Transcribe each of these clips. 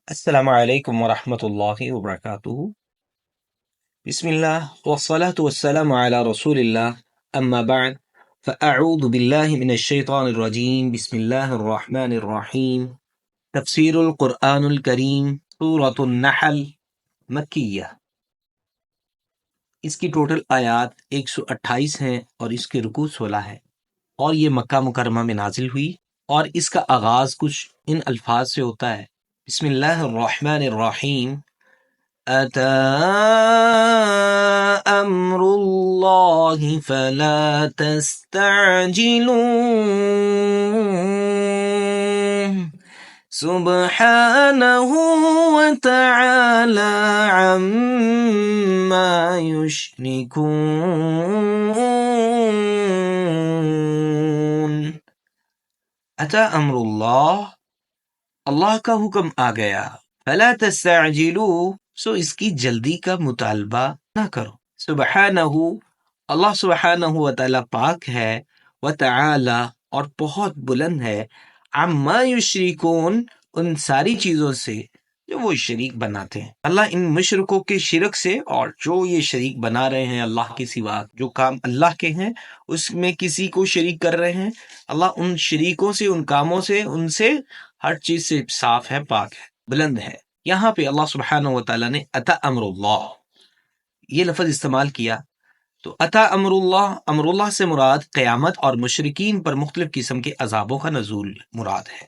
السلام علیکم ورحمۃ اللہ وبرکاتہ۔ بسم اللہ والصلاة والسلام علی رسول اللہ، اما بعد فاعوذ باللہ من الشیطان الرجیم، بسم اللہ الرحمن الرحیم۔ تفسیر القرآن الکریم، سورۃ النحل، مکیہ۔ اس کی ٹوٹل آیات 128 ہیں اور اس کے رکوع 16 ہے، اور یہ مکہ مکرمہ میں نازل ہوئی، اور اس کا آغاز کچھ ان الفاظ سے ہوتا ہے: بسم اللہ الرحمن الرحیم، أتى أمر الله فلا تستعجلوه سبحانه وتعالى عما يشركون۔ أتى أمر الله، اللہ کا حکم آ گیا، فلا تستعجلوا، سو اس کی جلدی کا مطالبہ نہ کرو۔ سبحانہ، اللہ سبحانہ و تعالی پاک ہے، و تعالی، اور بہت بلند ہے، عما یشرکون، ان ساری چیزوں سے جو وہ شریک بناتے ہیں۔ اللہ ان مشرکوں کے شرک سے، اور جو یہ شریک بنا رہے ہیں اللہ کے سوا، جو کام اللہ کے ہیں اس میں کسی کو شریک کر رہے ہیں، اللہ ان شریکوں سے، ان کاموں سے، ان سے ہر چیز سے صاف ہے، پاک ہے، بلند ہے۔ یہاں پہ اللہ سبحانہ و تعالیٰ نے اتا امر اللہ یہ لفظ استعمال کیا، تو اتا امر اللہ سے مراد قیامت اور مشرکین پر مختلف قسم کے عذابوں کا نزول مراد ہے،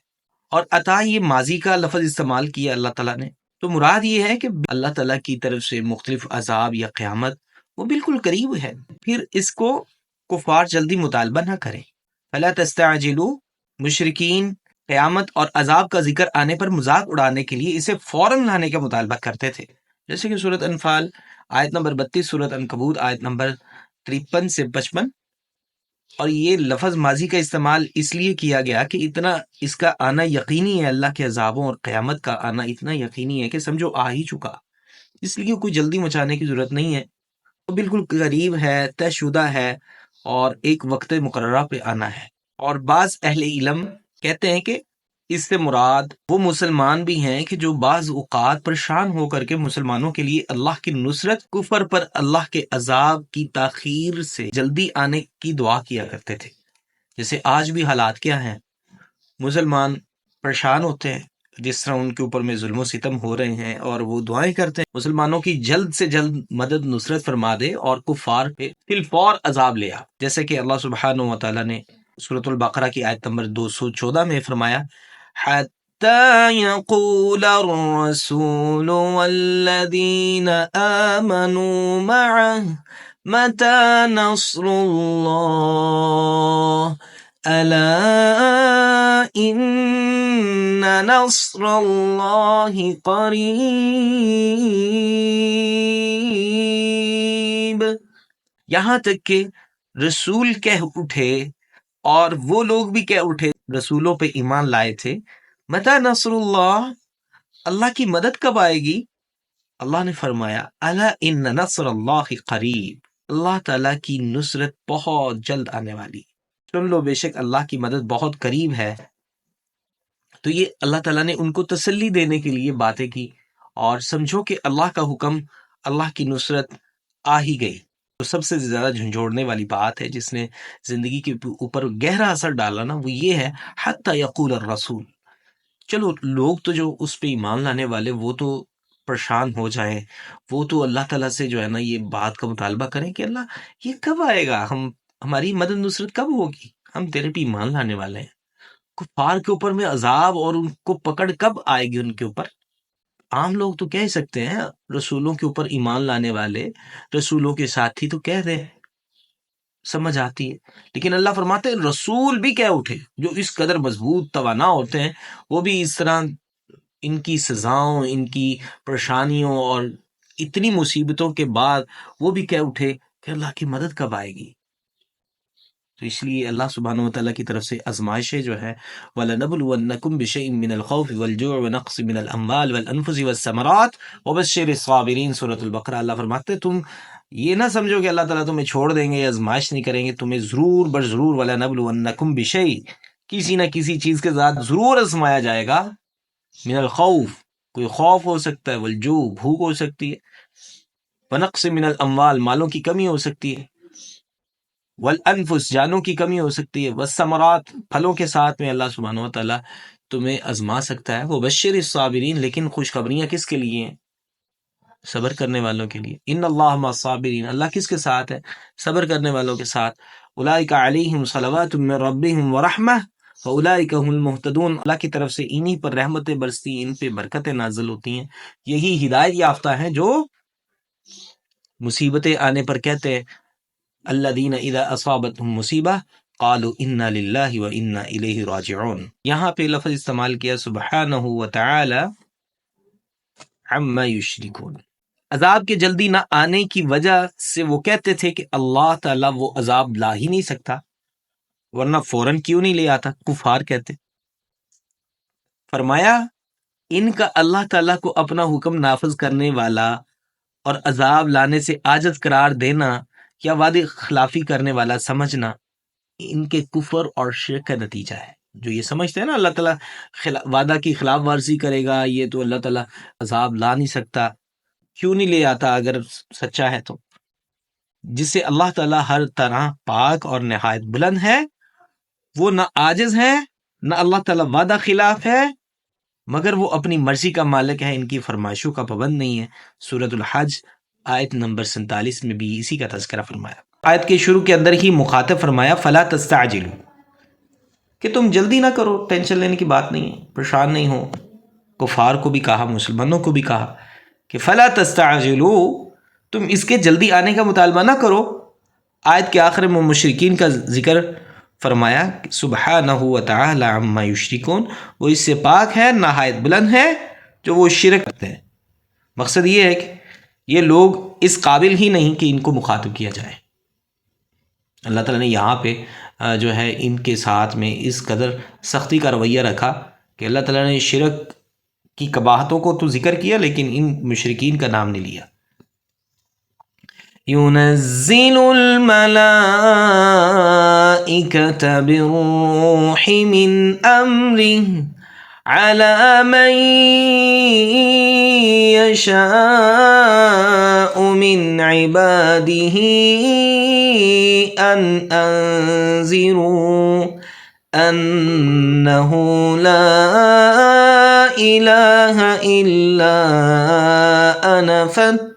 اور اتا یہ ماضی کا لفظ استعمال کیا اللہ تعالیٰ نے، تو مراد یہ ہے کہ اللہ تعالیٰ کی طرف سے مختلف عذاب یا قیامت وہ بالکل قریب ہے، پھر اس کو کفار جلدی مطالبہ نہ کریں۔ فلا تستعجلوا، مشرکین قیامت اور عذاب کا ذکر آنے پر مذاق اڑانے کے لیے اسے فوراً لانے کا مطالبہ کرتے تھے، جیسے کہ سورۃ انفال آیت نمبر 32، سورۃ عنکبوت آیت نمبر 53 سے 55۔ اور یہ لفظ ماضی کا استعمال اس لیے کیا گیا کہ اتنا اس کا آنا یقینی ہے، اللہ کے عذابوں اور قیامت کا آنا اتنا یقینی ہے کہ سمجھو آ ہی چکا، اس لیے کوئی جلدی مچانے کی ضرورت نہیں ہے، وہ بالکل قریب ہے، طے شدہ ہے، اور ایک وقت مقررہ پہ آنا ہے۔ اور بعض اہل علم کہتے ہیں کہ اس سے مراد وہ مسلمان بھی ہیں کہ جو بعض اوقات پریشان ہو کر کے مسلمانوں کے لیے اللہ کی نصرت، کفر پر اللہ کے عذاب کی تاخیر سے جلدی آنے کی دعا کیا کرتے تھے۔ جیسے آج بھی حالات کیا ہیں، مسلمان پریشان ہوتے ہیں جس طرح ان کے اوپر میں ظلم و ستم ہو رہے ہیں، اور وہ دعائیں کرتے ہیں مسلمانوں کی جلد سے جلد مدد نصرت فرما دے اور کفار پہ فی الفور عذاب لے آ، جیسے کہ اللہ سبحانہ و تعالیٰ نے سورۃ البقرہ کی آیت نمبر 214 میں فرمایا: حَتَّى يَقُولَ الرَّسُولُ وَالَّذِينَ آمَنُوا مَعَهُ مَتَى نَصْرُ اللَّهِ أَلَا إِنَّ نَصْرَ اللَّهِ قَرِيبٌ۔ یہاں تک کہ رسول کہہ اٹھے، اور وہ لوگ بھی کہہ اٹھے، رسولوں پہ ایمان لائے تھے، متی نصر اللہ، اللہ کی مدد کب آئے گی؟ اللہ نے فرمایا: الا ان نصر اللہ قریب، اللہ تعالیٰ کی نصرت بہت جلد آنے والی، سن لو بے شک اللہ کی مدد بہت قریب ہے۔ تو یہ اللہ تعالیٰ نے ان کو تسلی دینے کے لیے باتیں کی، اور سمجھو کہ اللہ کا حکم، اللہ کی نصرت آ ہی گئی۔ تو سب سے زیادہ جھنجھوڑنے والی بات ہے جس نے زندگی کے اوپر گہرا اثر ڈالا نا، وہ یہ ہے حتی یقول الرسول۔ چلو لوگ تو جو اس پہ ایمان لانے والے وہ تو پریشان ہو جائیں، وہ تو اللہ تعالیٰ سے جو ہے نا یہ بات کا مطالبہ کریں کہ اللہ یہ کب آئے گا، ہماری مدد نصرت کب ہوگی، ہم تیرے پہ ایمان لانے والے ہیں۔ کفار کے اوپر میں عذاب اور ان کو پکڑ کب آئے گی ان کے اوپر؟ عام لوگ تو کہہ سکتے ہیں، رسولوں کے اوپر ایمان لانے والے، رسولوں کے ساتھی تو کہہ رہے ہیں، سمجھ آتی ہے، لیکن اللہ فرماتے ہیں رسول بھی کہہ اٹھے، جو اس قدر مضبوط توانا ہوتے ہیں، وہ بھی اس طرح ان کی سزاؤں، ان کی پریشانیوں اور اتنی مصیبتوں کے بعد وہ بھی کہہ اٹھے کہ اللہ کی مدد کب آئے گی۔ تو اس لیے اللہ سبحانہ و تعالیٰ کی طرف سے آزمائشیں جو ہے وَلَنَبْلُوَنَّكُمْ بِشَيْءٍ مِّنَ الْخَوْفِ وَالْجُوعِ وَنَقْصٍ مِّنَ الْأَمْوَالِ وَالْأَنفُسِ وَالثَّمَرَاتِ وَبَشِّرِ الصَّابِرِينَ۔ سورۃ البقرہ اللہ فرماتے ہیں تم یہ نہ سمجھو کہ اللہ تعالیٰ تمہیں چھوڑ دیں گے یا آزمائش نہیں کریں گے، تمہیں ضرور برضرور وَلَنَبْلُوَنَّكُمْ بِشَيْءٍ، کسی نہ کسی چیز کے ذات ضرور آزمایا جائے گا، من الخوف، کوئی خوف ہو سکتا ہے، والجوع بھوک ہو سکتی ہے، ونقص من الاموال مالوں کی کمی ہو سکتی ہے، والانفس جانوں کی کمی ہو سکتی ہے، والثمرات پھلوں کے ساتھ میں اللہ سبحانہ و تعالیٰ تمہیں آزما سکتا ہے۔ وبشر الصابرین، لیکن خوشخبریاں کس کے لیے ہیں؟ صبر کرنے والوں کے لیے۔ ان اللہ مع الصابرین، اللہ کس کے ساتھ ہے؟ صبر کرنے والوں کے ساتھ۔ اولئک علیہم صلوات من ربہم ورحمہ فاولئک هم المہتدون، اللہ کی طرف سے انہی پر رحمتیں برستی، ان پہ برکتیں نازل ہوتی ہیں، یہی ہدایت یافتہ ہیں جو مصیبتیں آنے پر کہتے ہیں الذین اذا اصابتهم مصیبہ قالوا انا للہ وانا الیہ راجعون۔ یہاں پہ لفظ استعمال کیا سبحانہ وتعالی عما یشرکون، عذاب کے جلدی نہ آنے کی وجہ سے وہ کہتے تھے کہ اللہ تعالیٰ وہ عذاب لا ہی نہیں سکتا، ورنہ فوراً کیوں نہیں لے آتا، کفار کہتے۔ فرمایا ان کا اللہ تعالیٰ کو اپنا حکم نافذ کرنے والا اور عذاب لانے سے عاجز قرار دینا یا وعدے خلافی کرنے والا سمجھنا ان کے کفر اور شرک کا نتیجہ ہے۔ جو یہ سمجھتے ہیں نا اللہ تعالیٰ وعدہ کی خلاف ورزی کرے گا، یہ تو اللہ تعالیٰ عذاب لا نہیں سکتا، کیوں نہیں لے آتا اگر سچا ہے تو، جس سے اللہ تعالیٰ ہر طرح پاک اور نہایت بلند ہے، وہ نہ عاجز ہے نہ اللہ تعالیٰ وعدہ خلاف ہے، مگر وہ اپنی مرضی کا مالک ہے، ان کی فرمائشوں کا پابند نہیں ہے۔ سورۃ الحج آیت نمبر 47 میں بھی اسی کا تذکرہ فرمایا۔ آیت کے شروع کے اندر ہی مخاطب فرمایا فلا تستعجلوا، کہ تم جلدی نہ کرو، ٹینشن لینے کی بات نہیں ہے، پریشان نہیں ہو۔ کفار کو بھی کہا، مسلمانوں کو بھی کہا کہ فلا تستعجلوا، تم اس کے جلدی آنے کا مطالبہ نہ کرو۔ آیت کے آخر میں مشرکین کا ذکر فرمایا سبحانہ وتعالی عما یشرکون، وہ اس سے پاک ہے، نہایت بلند ہے جو وہ شرک کرتے ہیں۔ مقصد یہ ہے کہ یہ لوگ اس قابل ہی نہیں کہ ان کو مخاطب کیا جائے۔ اللہ تعالیٰ نے یہاں پہ جو ہے ان کے ساتھ میں اس قدر سختی کا رویہ رکھا کہ اللہ تعالیٰ نے شرک کی قباحتوں کو تو ذکر کیا لیکن ان مشرکین کا نام نہیں لیا۔ ينزل الملائكة بالروح من أمره على من يشاء من عباده أن أنذروا أنه لا إله إلا أنا فاتقون۔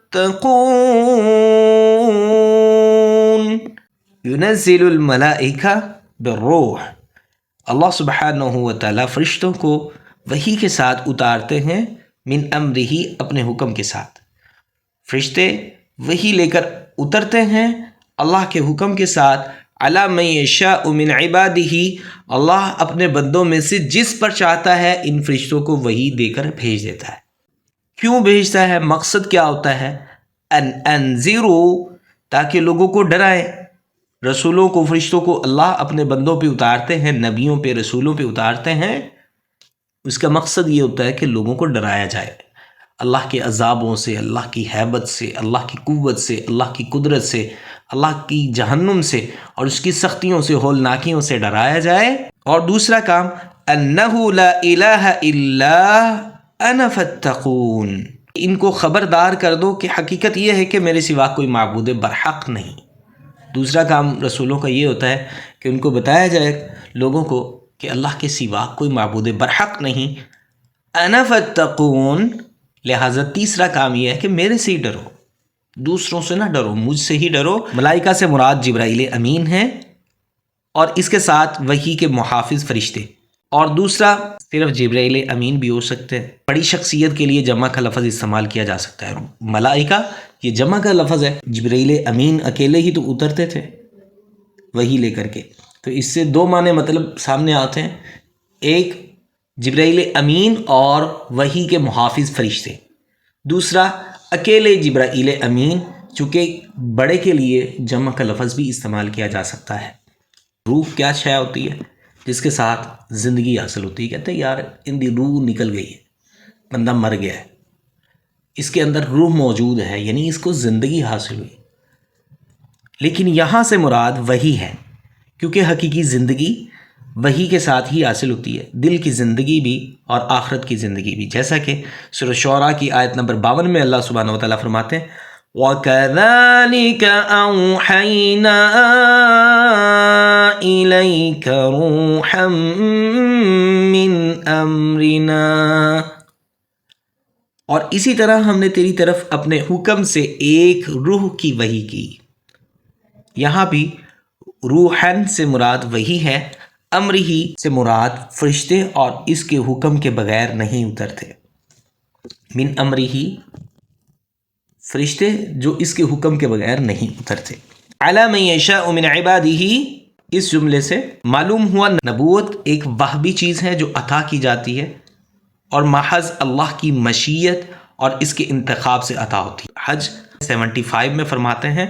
ينزل الملائکہ بالروح، اللہ سبحانہ و تعالیٰ فرشتوں کو وحی کے ساتھ اتارتے ہیں، من امرہ اپنے حکم کے ساتھ۔ فرشتے وحی لے کر اترتے ہیں اللہ کے حکم کے ساتھ، علی من یشاء من عبادہ، اللہ اپنے بندوں میں سے جس پر چاہتا ہے ان فرشتوں کو وحی دے کر بھیج دیتا ہے۔ کیوں بھیجتا ہے؟ مقصد کیا ہوتا ہے؟ ان انذروا، تاکہ لوگوں کو ڈرائیں۔ رسولوں کو، فرشتوں کو اللہ اپنے بندوں پہ اتارتے ہیں، نبیوں پہ، رسولوں پہ اتارتے ہیں، اس کا مقصد یہ ہوتا ہے کہ لوگوں کو ڈرایا جائے اللہ کے عذابوں سے، اللہ کی ہیبت سے، اللہ کی قوت سے، اللہ کی قدرت سے، اللہ کی جہنم سے اور اس کی سختیوں سے، ہولناکیوں سے ڈرایا جائے۔ اور دوسرا کام انہ لا الہ الا انا فاتقون، ان کو خبردار کر دو کہ حقیقت یہ ہے کہ میرے سوا کوئی معبود برحق نہیں۔ دوسرا کام رسولوں کا یہ ہوتا ہے کہ ان کو بتایا جائے لوگوں کو کہ اللہ کے سوا کوئی معبود برحق نہیں، انا فاتقون۔ لہٰذا تیسرا کام یہ ہے کہ میرے سے ہی ڈرو، دوسروں سے نہ ڈرو، مجھ سے ہی ڈرو۔ ملائکہ سے مراد جبرائیل امین ہیں اور اس کے ساتھ وحی کے محافظ فرشتے، اور دوسرا صرف جبرائیل امین بھی ہو سکتے ہیں۔ بڑی شخصیت کے لیے جمع کا لفظ استعمال کیا جا سکتا ہے۔ ملائکہ یہ جمع کا لفظ ہے، جبرائیل امین اکیلے ہی تو اترتے تھے وحی لے کر کے، تو اس سے دو معنی مطلب سامنے آتے ہیں، ایک جبرائیل امین اور وحی کے محافظ فرشتے، دوسرا اکیلے جبرائیل امین، چونکہ بڑے کے لیے جمع کا لفظ بھی استعمال کیا جا سکتا ہے۔ روح کیا شے ہوتی ہے؟ جس کے ساتھ زندگی حاصل ہوتی ہے۔ کہتے ہیں یار ان دی روح نکل گئی ہے، بندہ مر گیا ہے، اس کے اندر روح موجود ہے، یعنی اس کو زندگی حاصل ہوئی۔ لیکن یہاں سے مراد وہی ہے، کیونکہ حقیقی زندگی وحی کے ساتھ ہی حاصل ہوتی ہے، دل کی زندگی بھی اور آخرت کی زندگی بھی، جیسا کہ سورہ شعراء کی آیت نمبر 52 میں اللہ سبحانہ وتعالیٰ فرماتے ہیں وَكَذَلِكَ أَوْحَيْنَا إِلَيْكَ رُوحًا مِّنْ أَمْرِنَا، اور اسی طرح ہم نے تیری طرف اپنے حکم سے ایک روح کی وحی کی۔ یہاں بھی روحن سے مراد وحی ہے، امر ہی سے مراد فرشتے اور اس کے حکم کے بغیر نہیں اترتے۔ من امر ہی فرشتے جو اس کے حکم کے بغیر نہیں اترتے۔ علی من یشاء من عبادہ، اس جملے سے معلوم ہوا نبوت ایک وہبی چیز ہے جو عطا کی جاتی ہے اور محض اللہ کی مشیت اور اس کے انتخاب سے عطا ہوتی ہے۔ حج 75 میں فرماتے ہیں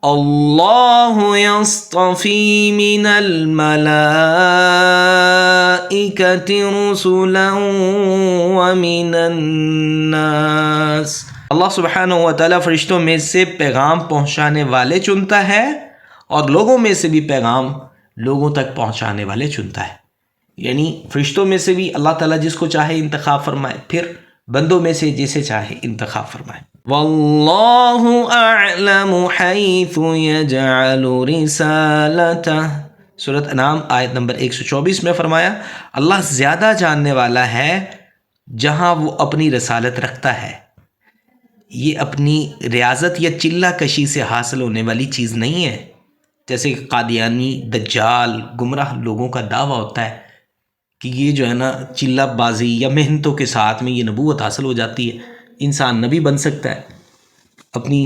اللہ یصطفی من الملائکۃ رسلا ومن الناس، اللہ سبحانہ و تعالیٰ فرشتوں میں سے پیغام پہنچانے والے چنتا ہے اور لوگوں میں سے بھی پیغام لوگوں تک پہنچانے والے چنتا ہے، یعنی فرشتوں میں سے بھی اللہ تعالیٰ جس کو چاہے انتخاب فرمائے، پھر بندوں میں سے جسے چاہے انتخاب فرمائے۔ واللہ اعلم حیث یجعل رسالتہ، سورۃ انعام آیت نمبر 124 میں فرمایا اللہ زیادہ جاننے والا ہے جہاں وہ اپنی رسالت رکھتا ہے۔ یہ اپنی ریاضت یا چلہ کشی سے حاصل ہونے والی چیز نہیں ہے، جیسے کہ قادیانی دجال گمراہ لوگوں کا دعویٰ ہوتا ہے کہ یہ جو ہے نا چلہ بازی یا محنتوں کے ساتھ میں یہ نبوت حاصل ہو جاتی ہے، انسان نبی بن سکتا ہے، اپنی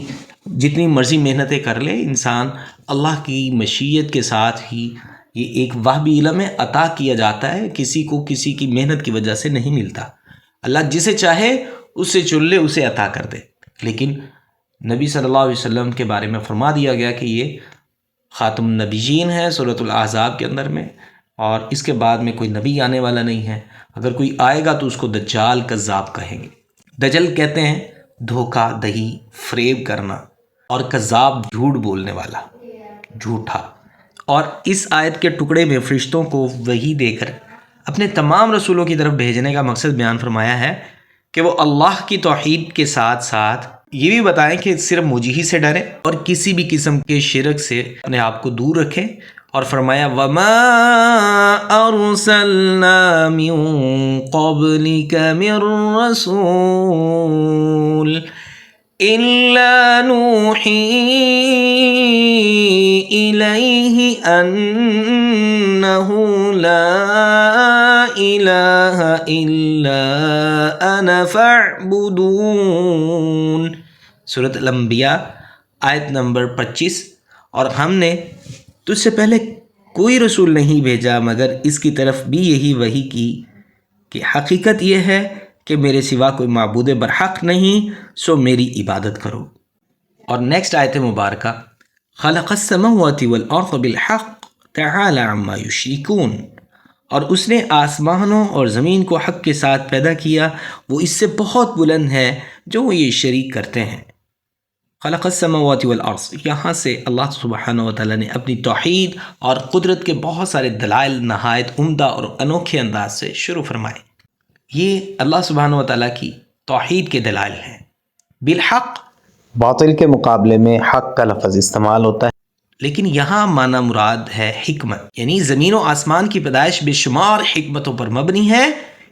جتنی مرضی محنتیں کر لے، انسان اللہ کی مشیت کے ساتھ ہی، یہ ایک وہبی علم ہے، عطا کیا جاتا ہے، کسی کو کسی کی محنت کی وجہ سے نہیں ملتا، اللہ جسے چاہے اس سے چن لے، اسے عطا کر دے۔ لیکن نبی صلی اللہ علیہ وسلم کے بارے میں فرما دیا گیا کہ یہ خاتم النبیین ہے سورۃ الاحزاب کے اندر میں، اور اس کے بعد میں کوئی نبی آنے والا نہیں ہے، اگر کوئی آئے گا تو اس کو دجال کذاب کہیں گے۔ دجل کہتے ہیں دھوکہ دہی، فریب کرنا، اور کذاب جھوٹ بولنے والا، جھوٹا۔ اور اس آیت کے ٹکڑے میں فرشتوں کو وحی دے کر اپنے تمام رسولوں کی طرف بھیجنے کا مقصد بیان فرمایا ہے کہ وہ اللہ کی توحید کے ساتھ ساتھ یہ بھی بتائیں کہ صرف مجھ ہی سے ڈریں اور کسی بھی قسم کے شرک سے اپنے آپ کو دور رکھیں، اور فرمایا وَمَا أَرْسَلْنَا مِن قَبْلِكَ مِن رَّسُولٍ إِلَّا نُوحِي إِلَيْهِ أَنَّهُ لَا إِلَٰهَ إِلَّا أَنَا فَاعْبُدُونِ، سورۃ الانبیاء آیت نمبر 25۔ اور ہم نے تجھ سے پہلے کوئی رسول نہیں بھیجا مگر اس کی طرف بھی یہی وحی کی کہ حقیقت یہ ہے کہ میرے سوا کوئی معبود برحق نہیں، سو میری عبادت کرو۔ اور نیکسٹ آیت مبارکہ خلق السماوات والارض بالحق تعالی عما یشرکون، اور اس نے آسمانوں اور زمین کو حق کے ساتھ پیدا کیا، وہ اس سے بہت بلند ہے جو وہ یہ شریک کرتے ہیں۔ خلق السماوات والارض، یہاں سے اللہ سبحانہ وتعالیٰ نے اپنی توحید اور قدرت کے بہت سارے دلائل نہایت عمدہ اور انوکھے انداز سے شروع فرمائے۔ یہ اللہ سبحانہ وتعالیٰ کی توحید کے دلائل ہیں۔ بالحق، باطل کے مقابلے میں حق کا لفظ استعمال ہوتا ہے، لیکن یہاں معنی مراد ہے حکمت، یعنی زمین و آسمان کی پیدائش بے شمار حکمتوں پر مبنی ہے،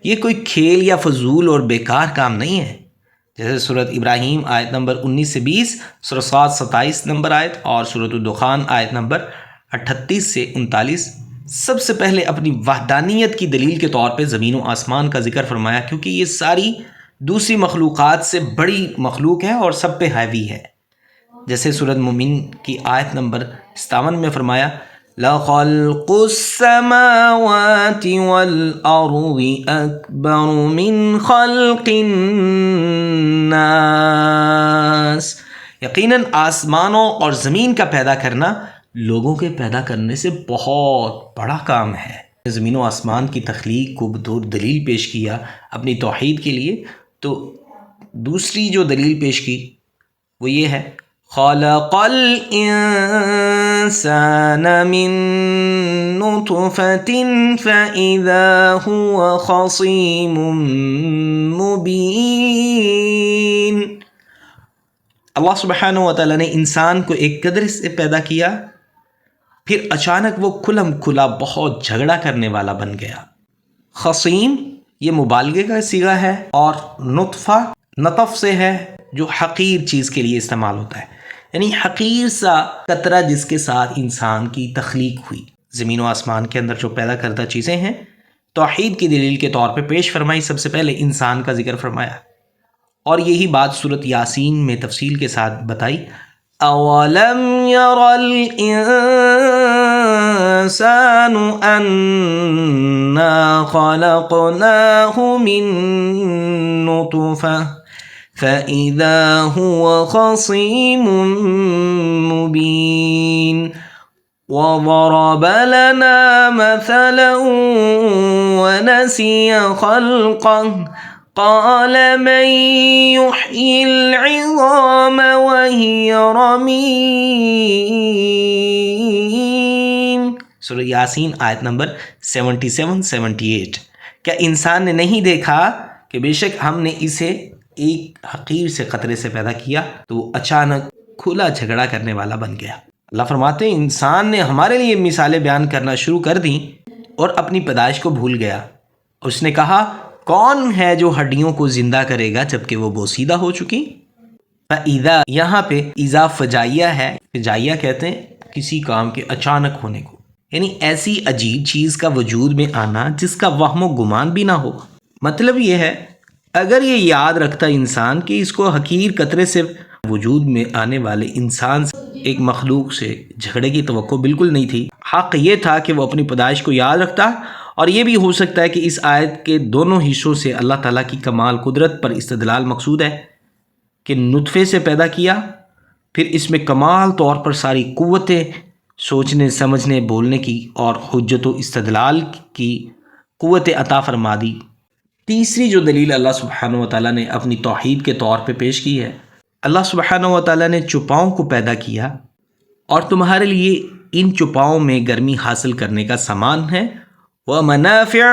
یہ کوئی کھیل یا فضول اور بیکار کام نہیں ہے، جیسے سورۃ ابراہیم آیت نمبر 19 سے 20، سورۃ صاد 27 نمبر آیت، اور سورۃ الدخان آیت نمبر 38 سے 39۔ سب سے پہلے اپنی وحدانیت کی دلیل کے طور پہ زمین و آسمان کا ذکر فرمایا، کیونکہ یہ ساری دوسری مخلوقات سے بڑی مخلوق ہے اور سب پہ حاوی ہے، جیسے سورۃ مومن کی آیت نمبر 57 میں فرمایا لَخَلْقُ السَّمَاوَاتِ وَالْأَرْضِ أَكْبَرُ مِنْ خَلْقِ النَّاسِ، یقیناً آسمانوں اور زمین کا پیدا کرنا لوگوں کے پیدا کرنے سے بہت بڑا کام ہے۔ زمین و آسمان کی تخلیق کو بطور دلیل پیش کیا اپنی توحید کے لیے، تو دوسری جو دلیل پیش کی وہ یہ ہے خلق الإنسان من نطفة فإذا هو خصيم مبين. اللہ سبحانہ و تعالیٰ نے انسان کو ایک قدر سے پیدا کیا، پھر اچانک وہ کھلم کھلا بہت جھگڑا کرنے والا بن گیا. خصیم یہ مبالغے کا صیغہ ہے، اور نطفہ نطف سے ہے جو حقیر چیز کے لیے استعمال ہوتا ہے، یعنی حقیر سا قطرہ جس کے ساتھ انسان کی تخلیق ہوئی. زمین و آسمان کے اندر جو پیدا کردہ چیزیں ہیں توحید کی دلیل کے طور پہ پیش فرمائی، سب سے پہلے انسان کا ذکر فرمایا، اور یہی بات سورۃ یاسین میں تفصیل کے ساتھ بتائی. اولم یر الانسان انا خلقناہ من نطفہ فإذا هو خصيم مبين وضرب لنا مثلا ونسي خلقه قال من يحيي العظام وهي رميم. سورہ یاسین آیت نمبر 77-78. کیا انسان نے نہیں دیکھا کہ بے شک ہم نے اسے ایک حقیر سے قطرے سے پیدا کیا تو وہ اچانک کھلا جھگڑا کرنے والا بن گیا. اللہ فرماتے ہیں انسان نے ہمارے لیے مثالیں بیان کرنا شروع کر دیں اور اپنی پیدائش کو بھول گیا. اس نے کہا کون ہے جو ہڈیوں کو زندہ کرے گا جبکہ وہ بوسیدہ ہو چکی. فَإِذَا یہاں پہ اذا فجائیہ ہے. فجائیہ کہتے ہیں کسی کام کے اچانک ہونے کو، یعنی ایسی عجیب چیز کا وجود میں آنا جس کا وہم و گمان بھی نہ ہو. مطلب یہ ہے اگر یہ یاد رکھتا انسان کہ اس کو حقیر قطرے سے وجود میں آنے والے انسان سے ایک مخلوق سے جھگڑے کی توقع بالکل نہیں تھی. حق یہ تھا کہ وہ اپنی پیدائش کو یاد رکھتا، اور یہ بھی ہو سکتا ہے کہ اس آیت کے دونوں حصوں سے اللہ تعالیٰ کی کمال قدرت پر استدلال مقصود ہے کہ نطفے سے پیدا کیا، پھر اس میں کمال طور پر ساری قوتیں سوچنے سمجھنے بولنے کی اور حجت و استدلال کی قوت عطا فرما دی. تیسری جو دلیل اللہ سبحانہ و تعالیٰ نے اپنی توحید کے طور پہ پیش کی ہے، اللہ سبحانہ و تعالیٰ نے چوپاؤں کو پیدا کیا اور تمہارے لیے ان چوپاؤں میں گرمی حاصل کرنے کا سامان ہے. وَمَنَافِعَ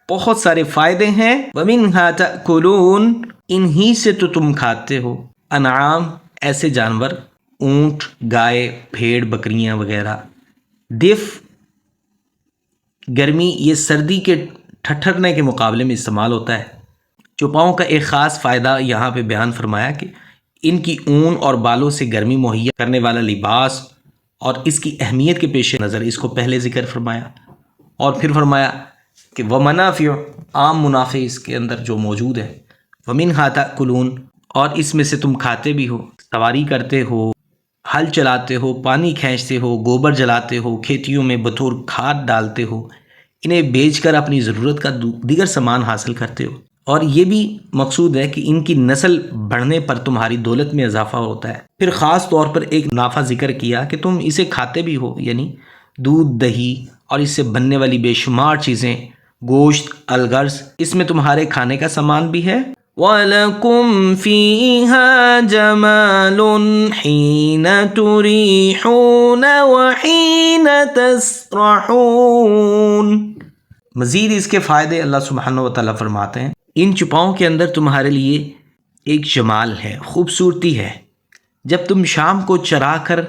بہت سارے فائدے ہیں. وَمِنْهَا تَأْكُلُونَ انہی سے تو تم کھاتے ہو. انعام ایسے جانور، اونٹ، گائے، بھیڑ، بکریاں وغیرہ. دف گرمی، یہ سردی کے ٹھٹھرنے کے مقابلے میں استعمال ہوتا ہے. چوپاؤں کا ایک خاص فائدہ یہاں پہ بیان فرمایا کہ ان کی اون اور بالوں سے گرمی مہیا کرنے والا لباس، اور اس کی اہمیت کے پیش نظر اس کو پہلے ذکر فرمایا، اور پھر فرمایا کہ وَمَنَافِعُ عام منافع اس کے اندر جو موجود ہے. وَمِنْهَا تَأْكُلُونَ اور اس میں سے تم کھاتے بھی ہو، سواری کرتے ہو، ہل چلاتے ہو، پانی کھینچتے ہو، گوبر جلاتے ہو، کھیتیوں میں بطور کھاد ڈالتے ہو، انہیں بیچ کر اپنی ضرورت کا دیگر سامان حاصل کرتے ہو. اور یہ بھی مقصود ہے کہ ان کی نسل بڑھنے پر تمہاری دولت میں اضافہ ہوتا ہے. پھر خاص طور پر ایک نافع ذکر کیا کہ تم اسے کھاتے بھی ہو، یعنی دودھ، دہی اور اس سے بننے والی بے شمار چیزیں، گوشت، الغرض اس میں تمہارے کھانے کا سامان بھی ہے. وَلَكُمْ فِيهَا جَمَالٌ حِينَ تُرِيحُونَ وَحِينَ تَسْرَحُونَ. مزید اس کے فائدے اللہ سبحانہ و تعالیٰ فرماتے ہیں ان چوپاؤں کے اندر تمہارے لیے ایک جمال ہے، خوبصورتی ہے. جب تم شام کو چرا کر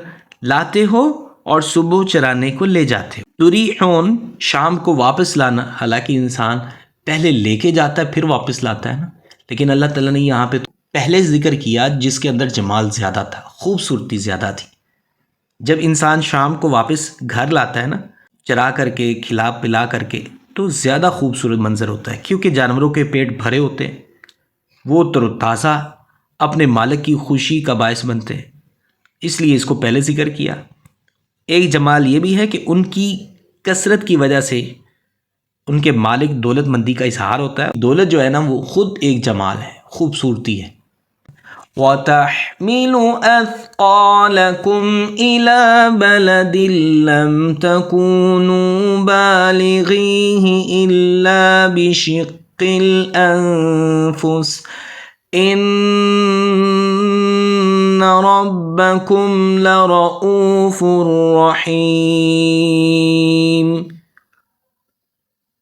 لاتے ہو اور صبح چرانے کو لے جاتے ہو. تُرِيحُونَ شام کو واپس لانا، حالانکہ انسان پہلے لے کے جاتا ہے پھر واپس لاتا ہے نا، لیکن اللہ تعالیٰ نے یہاں پہ پہلے ذکر کیا جس کے اندر جمال زیادہ تھا، خوبصورتی زیادہ تھی. جب انسان شام کو واپس گھر لاتا ہے نا، چرا کر کے، کھلا پلا کر کے، تو زیادہ خوبصورت منظر ہوتا ہے، کیونکہ جانوروں کے پیٹ بھرے ہوتے ہیں، وہ تر و تازہ اپنے مالک کی خوشی کا باعث بنتے ہیں، اس لیے اس کو پہلے ذکر کیا. ایک جمال یہ بھی ہے کہ ان کی کثرت کی وجہ سے ان کے مالک دولت مندی کا اظہار ہوتا ہے. دولت جو ہے نا وہ خود ایک جمال ہے، خوبصورتی ہے. وَتَحْمِلُ أَثْقَالَكُمْ إِلَى بَلَدٍ لَّمْ تَكُونُوا بَالِغِيهِ إِلَّا بِشِقِّ الْأَنفُسِ إِنَّ إِنَّ رَبَّكُمْ لَرَؤُوفٌ رَحِيمٌ۔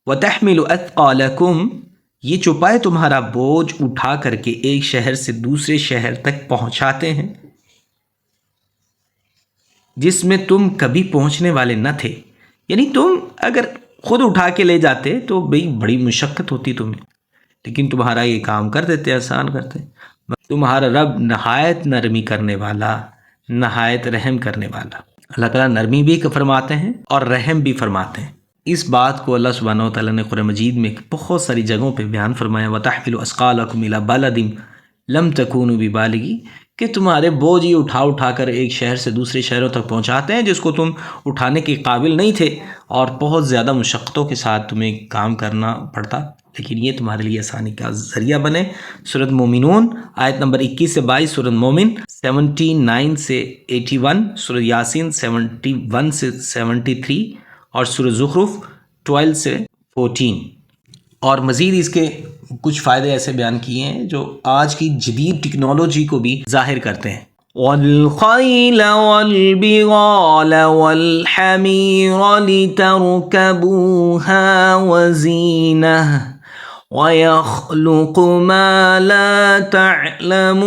وَتَحْمِلُ أَثْقَالَكُمْ، یہ چوپائے تمہارا بوجھ اٹھا کر کے ایک شہر سے دوسرے شہر تک پہنچاتے ہیں جس میں تم کبھی پہنچنے والے نہ تھے۔ یعنی تم اگر خود اٹھا کے لے جاتے تو بڑی مشقت ہوتی تمہیں، لیکن تمہارا یہ کام کر دیتے، آسان کرتے۔ تمہارا رب نہایت نرمی کرنے والا، نہایت رحم کرنے والا۔ اللہ تعالیٰ نرمی بھی فرماتے ہیں اور رحم بھی فرماتے ہیں۔ اس بات کو اللہ سبحانہ و تعالیٰ نے قرآن مجید میں بہت ساری جگہوں پہ بیان فرمایا، وَتَحْمِلُ أَثْقَالَكُمْ إِلَىٰ بَلَدٍ لَمْ تَكُونُوا بِبَالِغِيهِ، کہ تمہارے بوجھ ہی اٹھا کر ایک شہر سے دوسرے شہروں تک پہنچاتے ہیں جس کو تم اٹھانے کے قابل نہیں تھے، اور بہت زیادہ مشقتوں کے ساتھ تمہیں کام کرنا پڑتا، لیکن یہ تمہارے لیے آسانی کا ذریعہ بنے۔ سورۃ مومنون آیت نمبر 21 سے 22، سورۃ مومن 79 سے 81، سورۃ یاسین 71 سے 73، اور سورۃ زخرف 12 سے 14۔ اور مزید اس کے کچھ فائدے ایسے بیان کیے ہیں جو آج کی جدید ٹیکنالوجی کو بھی ظاہر کرتے ہیں۔ وَالْخَيْلَ وَالْبِغَالَ وَالْحَمِيرَ لِتَرْكَبُوهَا وَزِينَةً وَيَخْلُقُ مَا لَا تَعْلَمُونَ،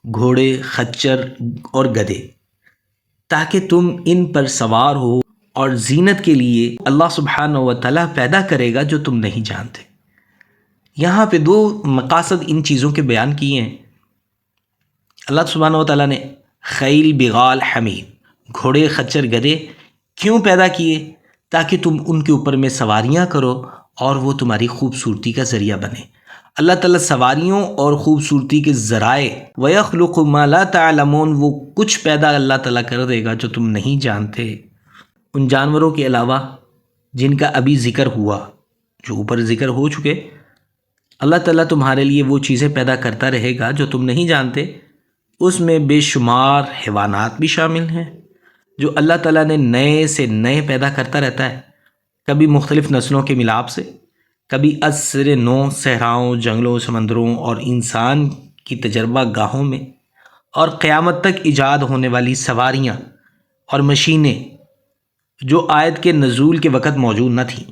گھوڑے، خچر اور گدھے، تاکہ تم ان پر سوار ہو، اور زینت کے لیے اللہ سبحانہ و تعالیٰ پیدا کرے گا جو تم نہیں جانتے۔ یہاں پہ دو مقاصد ان چیزوں کے بیان کیے ہیں۔ اللہ سبحانہ و تعالیٰ نے خیل، بغال، حمیر، گھوڑے، خچر، گدھے کیوں پیدا کیے؟ تاکہ تم ان کے اوپر میں سواریاں کرو اور وہ تمہاری خوبصورتی کا ذریعہ بنے۔ اللہ تعالیٰ سواریوں اور خوبصورتی کے ذرائع، وَيَخْلُقُ مَا لَا تَعْلَمُونَ، وہ کچھ پیدا اللہ تعالیٰ کر دے گا جو تم نہیں جانتے۔ ان جانوروں کے علاوہ جن کا ابھی ذکر ہوا، جو اوپر ذکر ہو چکے، اللہ تعالیٰ تمہارے لیے وہ چیزیں پیدا کرتا رہے گا جو تم نہیں جانتے۔ اس میں بے شمار حیوانات بھی شامل ہیں جو اللہ تعالیٰ نے نئے سے نئے پیدا کرتا رہتا ہے، کبھی مختلف نسلوں کے ملاپ سے، کبھی عصر نو صحراؤں، جنگلوں، سمندروں اور انسان کی تجربہ گاہوں میں، اور قیامت تک ایجاد ہونے والی سواریاں اور مشینیں جو آیت کے نزول کے وقت موجود نہ تھیں،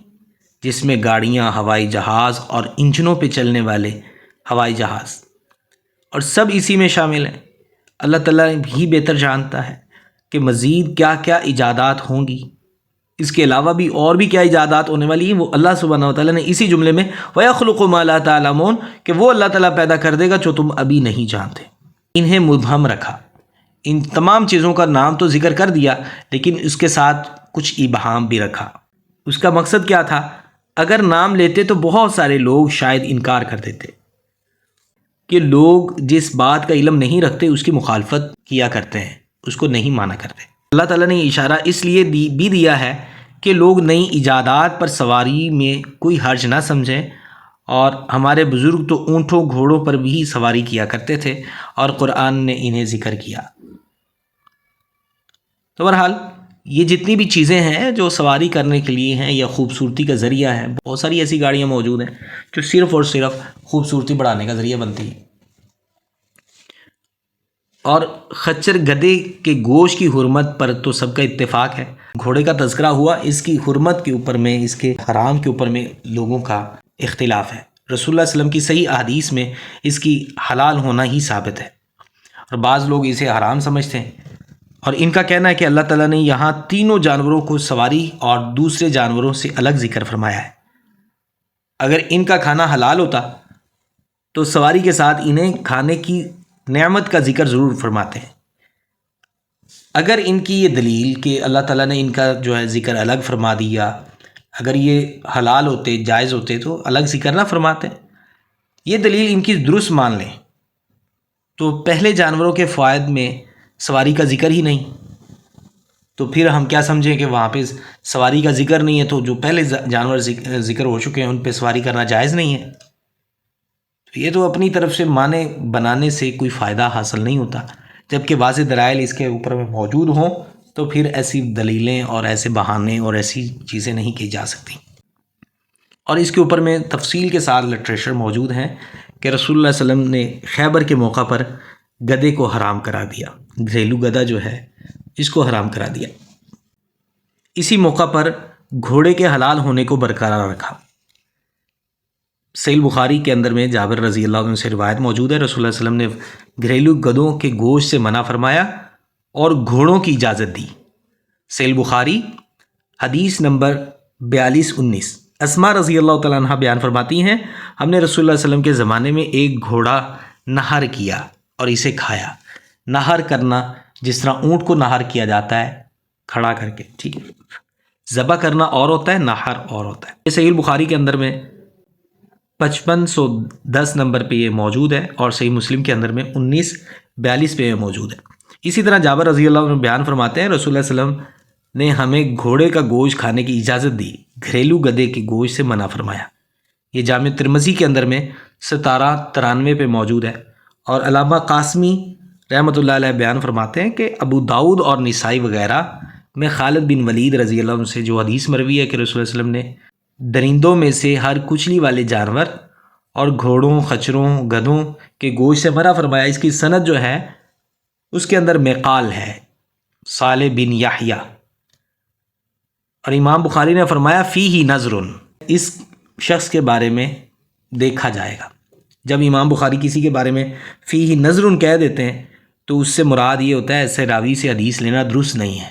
جس میں گاڑیاں، ہوائی جہاز اور انجنوں پہ چلنے والے ہوائی جہاز، اور سب اسی میں شامل ہیں۔ اللہ تعالیٰ بھی بہتر جانتا ہے کہ مزید کیا کیا ایجادات ہوں گی، اس کے علاوہ بھی اور بھی کیا ایجادات ہونے والی ہیں، وہ اللہ سبحانہ و تعالیٰ نے اسی جملے میں وَيَخْلُقُ مَا لَا تَعْلَمُونَ، کہ وہ اللہ تعالیٰ پیدا کر دے گا جو تم ابھی نہیں جانتے۔ انہیں مبہم رکھا، ان تمام چیزوں کا نام تو ذکر کر دیا، لیکن اس کے ساتھ کچھ ابہام بھی رکھا۔ اس کا مقصد کیا تھا؟ اگر نام لیتے تو بہت سارے لوگ شاید انکار کر دیتے، کہ لوگ جس بات کا علم نہیں رکھتے اس کی مخالفت کیا کرتے ہیں، اس کو نہیں مانا کرتے۔ اللہ تعالیٰ نے اشارہ اس لیے بھی دیا ہے کہ لوگ نئی ایجادات پر سواری میں کوئی حرج نہ سمجھیں، اور ہمارے بزرگ تو اونٹوں، گھوڑوں پر بھی سواری کیا کرتے تھے، اور قرآن نے انہیں ذکر کیا۔ تو بہرحال یہ جتنی بھی چیزیں ہیں جو سواری کرنے کے لیے ہیں یا خوبصورتی کا ذریعہ ہیں، بہت ساری ایسی گاڑیاں موجود ہیں جو صرف اور صرف خوبصورتی بڑھانے کا ذریعہ بنتی ہیں۔ اور خچر گدھے کے گوشت کی حرمت پر تو سب کا اتفاق ہے۔ گھوڑے کا تذکرہ ہوا، اس کی حرمت کے اوپر میں، اس کے حرام کے اوپر میں لوگوں کا اختلاف ہے۔ رسول اللہ صلی اللہ علیہ وسلم کی صحیح احادیث میں اس کی حلال ہونا ہی ثابت ہے، اور بعض لوگ اسے حرام سمجھتے ہیں، اور ان کا کہنا ہے کہ اللہ تعالیٰ نے یہاں تینوں جانوروں کو سواری اور دوسرے جانوروں سے الگ ذکر فرمایا ہے۔ اگر ان کا کھانا حلال ہوتا تو سواری کے ساتھ انہیں کھانے کی نعمت کا ذکر ضرور فرماتے ہیں۔ اگر ان کی یہ دلیل کہ اللہ تعالیٰ نے ان کا جو ہے ذکر الگ فرما دیا، اگر یہ حلال ہوتے، جائز ہوتے تو الگ ذکر نہ فرماتے، یہ دلیل ان کی درست مان لیں تو پہلے جانوروں کے فوائد میں سواری کا ذکر ہی نہیں، تو پھر ہم کیا سمجھیں کہ وہاں پہ سواری کا ذکر نہیں ہے، تو جو پہلے جانور ذکر ہو چکے ہیں ان پہ سواری کرنا جائز نہیں ہے۔ تو یہ تو اپنی طرف سے معنی بنانے سے کوئی فائدہ حاصل نہیں ہوتا، جبکہ واضح دلائل اس کے اوپر میں موجود ہوں تو پھر ایسی دلیلیں اور ایسے بہانے اور ایسی چیزیں نہیں کی جا سکتی۔ اور اس کے اوپر میں تفصیل کے ساتھ لٹریچر موجود ہیں کہ رسول اللہ صلی اللہ علیہ وسلم نے خیبر کے موقع پر گدے کو حرام کرا دیا، گھریلو گدا جو ہے اس کو حرام کرا دیا۔ اسی موقع پر گھوڑے کے حلال ہونے کو برقرار رکھا۔ صحیح بخاری کے اندر میں جابر رضی اللہ عنہ سے روایت موجود ہے، رسول اللہ صلی اللہ علیہ وسلم نے گھریلو گدوں کے گوشت سے منع فرمایا اور گھوڑوں کی اجازت دی۔ صحیح بخاری حدیث نمبر 4219۔ اسماء رضی اللہ تعالیٰ عنہ بیان فرماتی ہیں، ہم نے رسول اللہ صلی اللہ علیہ وسلم کے زمانے میں ایک گھوڑا نہر کیا اور اسے کھایا۔ نہر کرنا جس طرح اونٹ کو نہر کیا جاتا ہے کھڑا کر کے، ٹھیک ہے، ذبح کرنا اور ہوتا ہے، نہر اور ہوتا ہے۔ یہ صحیح بخاری کے اندر میں 5510 نمبر پہ یہ موجود ہے اور صحیح مسلم کے اندر میں 1942 پہ یہ موجود ہے۔ اسی طرح جابر رضی اللہ عنہ بیان فرماتے ہیں، رسول اللہ صلی اللہ علیہ وسلم نے ہمیں گھوڑے کا گوشت کھانے کی اجازت دی، گھریلو گدے کے گوشت سے منع فرمایا۔ یہ جامع ترمذی کے اندر میں 1793 پہ موجود ہے۔ اور علامہ قاسمی رحمۃ اللہ علیہ بیان فرماتے ہیں کہ ابو داؤد اور نسائی وغیرہ میں خالد بن ولید رضی اللہ عنہ سے جو حدیث مروی ہے کہ رسول اللہ صلی اللہ علیہ وسلم نے درندوں میں سے ہر کچلی والے جانور اور گھوڑوں، خچروں، گدھوں کے گوشت سے منع فرمایا۔ اس کی سند جو ہے اس کے اندر مقال ہے، صالح بن یحییٰ، اور امام بخاری نے فرمایا فیہ نظر، اس شخص کے بارے میں دیکھا جائے گا۔ جب امام بخاری کسی کے بارے میں فیہ نظر کہہ دیتے ہیں تو اس سے مراد یہ ہوتا ہے ایسے راوی سے حدیث لینا درست نہیں ہے۔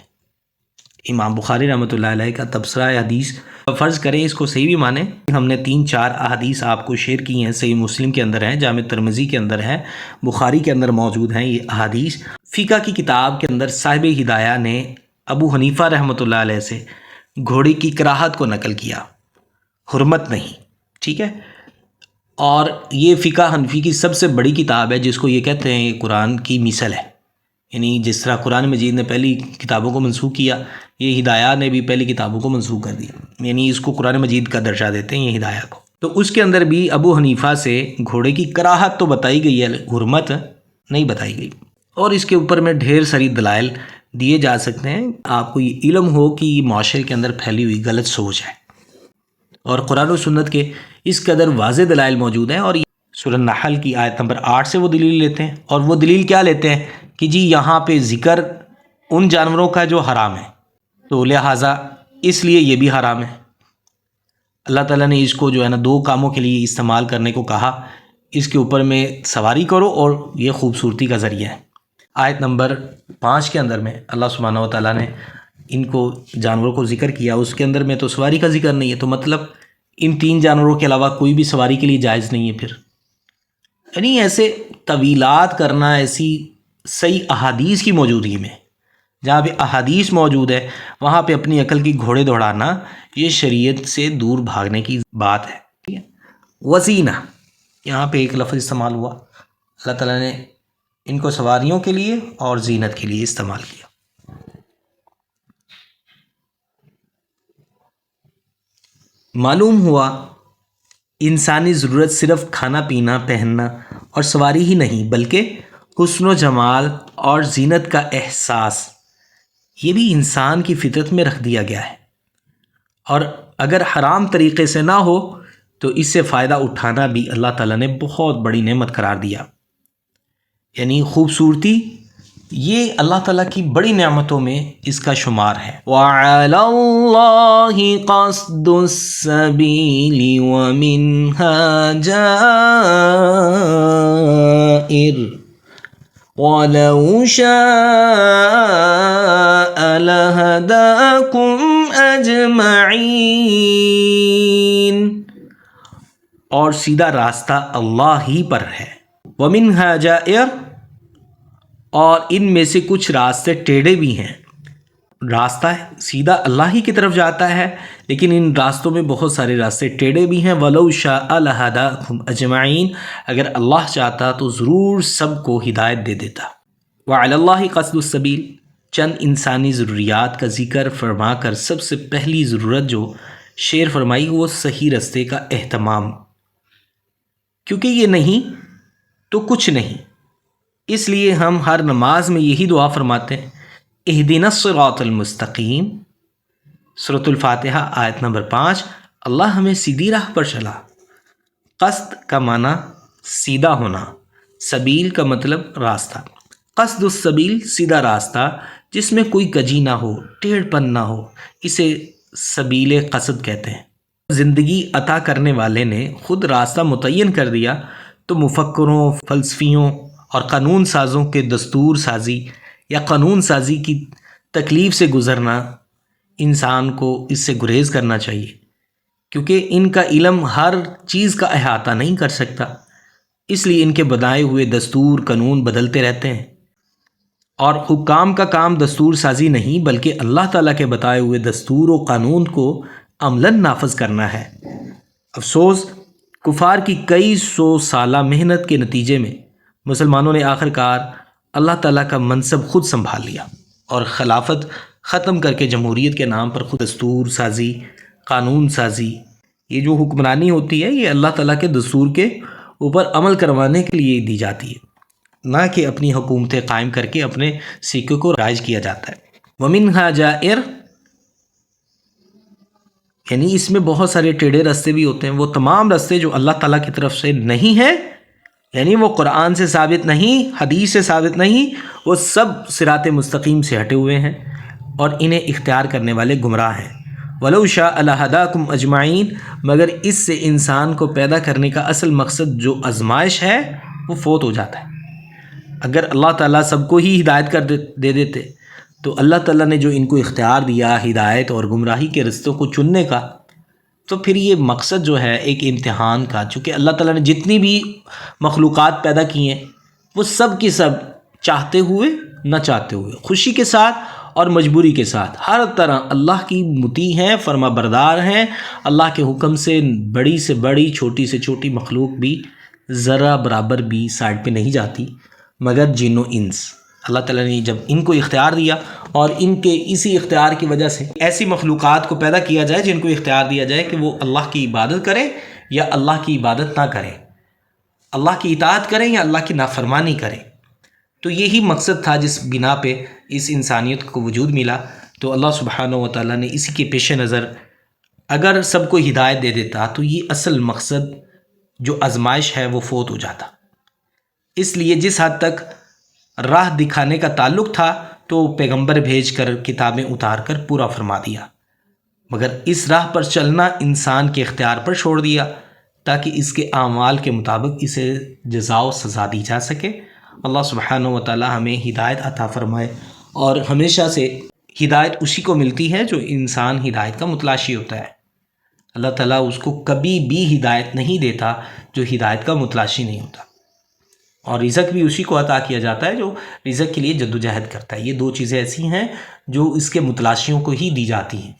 امام بخاری رحمۃ اللہ علیہ کا تبصرہ حدیث، فرض کریں اس کو صحیح بھی مانیں، ہم نے 3-4 احادیث آپ کو شیئر کی ہیں، صحیح مسلم کے اندر ہے، جامع ترمذی کے اندر ہے، بخاری کے اندر موجود ہیں یہ احادیث۔ فقہ کی کتاب کے اندر صاحب ہدایہ نے ابو حنیفہ رحمۃ اللہ علیہ سے گھوڑے کی کراہت کو نقل کیا، حرمت نہیں، ٹھیک ہے۔ اور یہ فقہ حنفی کی سب سے بڑی کتاب ہے، جس کو یہ کہتے ہیں یہ قرآن کی مثل ہے، یعنی جس طرح قرآن مجید نے پہلی کتابوں کو منسوخ کیا، یہ ہدایہ نے بھی پہلی کتابوں کو منسوخ کر دیا، یعنی اس کو قرآن مجید کا درجہ دیتے ہیں یہ ہدایہ کو۔ تو اس کے اندر بھی ابو حنیفہ سے گھوڑے کی کراہت تو بتائی گئی ہے، حرمت نہیں بتائی گئی، اور اس کے اوپر میں ڈھیر ساری دلائل دیے جا سکتے ہیں۔ آپ کو یہ علم ہو کہ یہ معاشرے کے اندر پھیلی ہوئی غلط سوچ ہے، اور قرآن و سنت کے اس قدر واضح دلائل موجود ہیں۔ اور سورہ نحل کی آیت نمبر 8 سے وہ دلیل لیتے ہیں، اور وہ دلیل کیا لیتے ہیں کہ جی یہاں پہ ذکر ان جانوروں کا جو حرام ہے، تو لہٰذا اس لیے یہ بھی حرام ہے۔ اللہ تعالیٰ نے اس کو جو ہے نا 2 کاموں کے لیے استعمال کرنے کو کہا، اس کے اوپر میں سواری کرو اور یہ خوبصورتی کا ذریعہ ہے۔ آیت نمبر 5 کے اندر میں اللہ سبحانہ و تعالیٰ نے ان کو جانوروں کو ذکر کیا، اس کے اندر میں تو سواری کا ذکر نہیں ہے، تو مطلب ان 3 جانوروں کے علاوہ کوئی بھی سواری کے لیے جائز نہیں ہے۔ پھر یعنی ایسے طویلات کرنا ایسی صحیح احادیث کی موجودگی میں، جہاں پہ احادیث موجود ہے وہاں پہ اپنی عقل کی گھوڑے دوڑانا، یہ شریعت سے دور بھاگنے کی بات ہے، ٹھیک ہے۔ وزینہ، یہاں پہ ایک لفظ استعمال ہوا، اللہ تعالیٰ نے ان کو سواریوں کے لیے اور زینت کے لیے استعمال کیا۔ معلوم ہوا انسانی ضرورت صرف کھانا پینا، پہننا اور سواری ہی نہیں، بلکہ حسن و جمال اور زینت کا احساس یہ بھی انسان کی فطرت میں رکھ دیا گیا ہے، اور اگر حرام طریقے سے نہ ہو تو اس سے فائدہ اٹھانا بھی اللہ تعالیٰ نے بہت بڑی نعمت قرار دیا۔ یعنی خوبصورتی یہ اللہ تعالیٰ کی بڑی نعمتوں میں اس کا شمار ہے۔ وَعَلَى اللَّهِ قَصْدُ السَّبِيلِ وَمِنْهَا جَائِرٌ وَلَوْ شَاءَ لَهَدَاكُمْ أَجْمَعِينَ، اور سیدھا راستہ اللہ ہی پر ہے۔ وَمِنْهَا جَائِرٌ، اور ان میں سے کچھ راستے ٹیڑھے بھی ہیں۔ راستہ سیدھا اللہ ہی کی طرف جاتا ہے، لیکن ان راستوں میں بہت سارے راستے ٹیڑھے بھی ہیں۔ وَلَوْ شَاءَ لَهَدَاكُمْ أَجْمَعِينَ، اگر اللہ چاہتا تو ضرور سب کو ہدایت دے دیتا۔ وَعَلَى اللَّهِ قَصْدُ السَّبِيلِ، چند انسانی ضروریات کا ذکر فرما کر سب سے پہلی ضرورت جو شیئر فرمائی وہ صحیح راستے کا اہتمام، کیونکہ یہ نہیں تو کچھ نہیں۔ اس لیے ہم ہر نماز میں یہی دعا فرماتے ہیں، اہدنا الصراط المستقیم، سورۃ الفاتحہ آیت نمبر 5، اللہ ہمیں سیدھی راہ پر چلا۔ قصد کا معنی سیدھا ہونا، سبیل کا مطلب راستہ، قصد السبیل سیدھا راستہ جس میں کوئی کجی نہ ہو، ٹیڑھ پن نہ ہو، اسے سبیل قصد کہتے ہیں۔ زندگی عطا کرنے والے نے خود راستہ متعین کر دیا تو مفکروں، فلسفیوں اور قانون سازوں کے دستور سازی یا قانون سازی کی تکلیف سے گزرنا، انسان کو اس سے گریز کرنا چاہیے، کیونکہ ان کا علم ہر چیز کا احاطہ نہیں کر سکتا، اس لیے ان کے بنائے ہوئے دستور قانون بدلتے رہتے ہیں۔ اور حکام کا کام دستور سازی نہیں بلکہ اللہ تعالیٰ کے بتائے ہوئے دستور و قانون کو عملاً نافذ کرنا ہے۔ افسوس، کفار کی کئی سو سالہ محنت کے نتیجے میں مسلمانوں نے آخر کار اللہ تعالیٰ کا منصب خود سنبھال لیا اور خلافت ختم کر کے جمہوریت کے نام پر خود دستور سازی، قانون سازی، یہ جو حکمرانی ہوتی ہے یہ اللہ تعالیٰ کے دستور کے اوپر عمل کروانے کے لیے دی جاتی ہے، نہ کہ اپنی حکومتیں قائم کر کے اپنے سکے کو رائج کیا جاتا ہے۔ وَمِنْهَا جَائِرٌ، یعنی اس میں بہت سارے ٹیڑھے راستے بھی ہوتے ہیں، وہ تمام راستے جو اللہ تعالیٰ کی طرف سے نہیں ہیں، یعنی وہ قرآن سے ثابت نہیں، حدیث سے ثابت نہیں، وہ سب صراط مستقیم سے ہٹے ہوئے ہیں اور انہیں اختیار کرنے والے گمراہ ہیں۔ وَلَوْ شَاءَ لَهَدَاكُمْ أَجْمَعِينَ، مگر اس سے انسان کو پیدا کرنے کا اصل مقصد جو آزمائش ہے وہ فوت ہو جاتا ہے۔ اگر اللہ تعالیٰ سب کو ہی ہدایت کر دے دیتے تو اللہ تعالیٰ نے جو ان کو اختیار دیا ہدایت اور گمراہی کے رستوں کو چننے کا، تو پھر یہ مقصد جو ہے ایک امتحان کا، چونکہ اللہ تعالیٰ نے جتنی بھی مخلوقات پیدا کی ہیں وہ سب کی سب چاہتے ہوئے نہ چاہتے ہوئے، خوشی کے ساتھ اور مجبوری کے ساتھ، ہر طرح اللہ کی مطیع ہیں، فرما بردار ہیں، اللہ کے حکم سے بڑی سے بڑی، چھوٹی سے چھوٹی مخلوق بھی ذرا برابر بھی سائڈ پہ نہیں جاتی، مگر جن و انس۔ اللہ تعالیٰ نے جب ان کو اختیار دیا اور ان کے اسی اختیار کی وجہ سے ایسی مخلوقات کو پیدا کیا جائے جن کو اختیار دیا جائے کہ وہ اللہ کی عبادت کریں یا اللہ کی عبادت نہ کریں، اللہ کی اطاعت کریں یا اللہ کی نافرمانی کریں، تو یہی مقصد تھا جس بنا پہ اس انسانیت کو وجود ملا۔ تو اللہ سبحانہ و تعالیٰ نے اسی کے پیش نظر اگر سب کو ہدایت دے دیتا تو یہ اصل مقصد جو آزمائش ہے وہ فوت ہو جاتا۔ اس لیے جس حد تک راہ دکھانے کا تعلق تھا تو پیغمبر بھیج کر کتابیں اتار کر پورا فرما دیا، مگر اس راہ پر چلنا انسان کے اختیار پر چھوڑ دیا تاکہ اس کے اعمال کے مطابق اسے جزا و سزا دی جا سکے۔ اللہ سبحانہ و تعالی ہمیں ہدایت عطا فرمائے، اور ہمیشہ سے ہدایت اسی کو ملتی ہے جو انسان ہدایت کا متلاشی ہوتا ہے۔ اللہ تعالیٰ اس کو کبھی بھی ہدایت نہیں دیتا جو ہدایت کا متلاشی نہیں ہوتا، اور رزق بھی اسی کو عطا کیا جاتا ہے جو رزق کے لیے جدوجہد کرتا ہے۔ یہ دو چیزیں ایسی ہیں جو اس کے متلاشیوں کو ہی دی جاتی ہیں۔